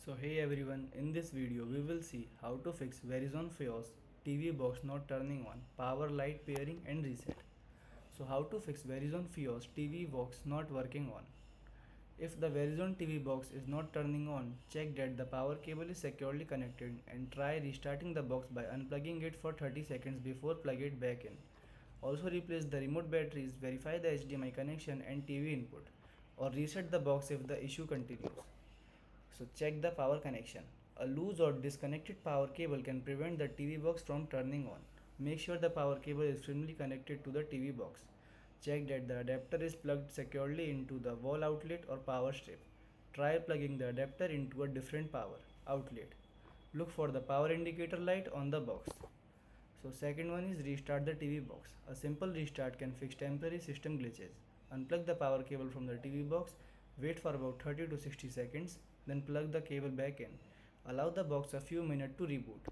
So hey everyone, in this video we will see how to fix Verizon Fios TV box not turning on, power light pairing and reset. So how to fix Verizon Fios TV box not working on. If the Verizon TV box is not turning on, check that the power cable is securely connected and try restarting the box by unplugging it for 30 seconds before plug it back in. Also replace the remote batteries, verify the HDMI connection and TV input, or reset the box if the issue continues. So check the power connection. A loose or disconnected power cable can prevent the TV box from turning on. Make sure the power cable is firmly connected to the TV box. Check that the adapter is plugged securely into the wall outlet or power strip. Try plugging the adapter into a different power outlet. Look for the power indicator light on the box. So second one is restart the TV box. A simple restart can fix temporary system glitches. Unplug the power cable from the TV box, wait for about 30 to 60 seconds, then plug the cable back in. Allow the box a few minutes to reboot.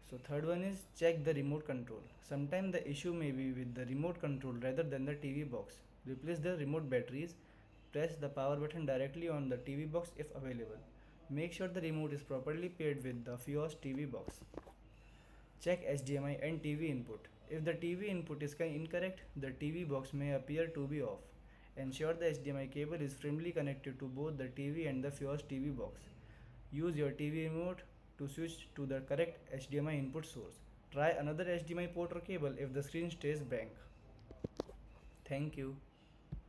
So third one is check the remote control. Sometimes the issue may be with the remote control rather than the TV box. Replace the remote batteries. Press the power button directly on the TV box if available. Make sure the remote is properly paired with the Fios TV box. Check HDMI and TV input. If the TV input is incorrect, the TV box may appear to be off. Ensure the HDMI cable is firmly connected to both the TV and the Fios TV box. Use your TV remote to switch to the correct HDMI input source. Try another HDMI port or cable if the screen stays blank. Thank you.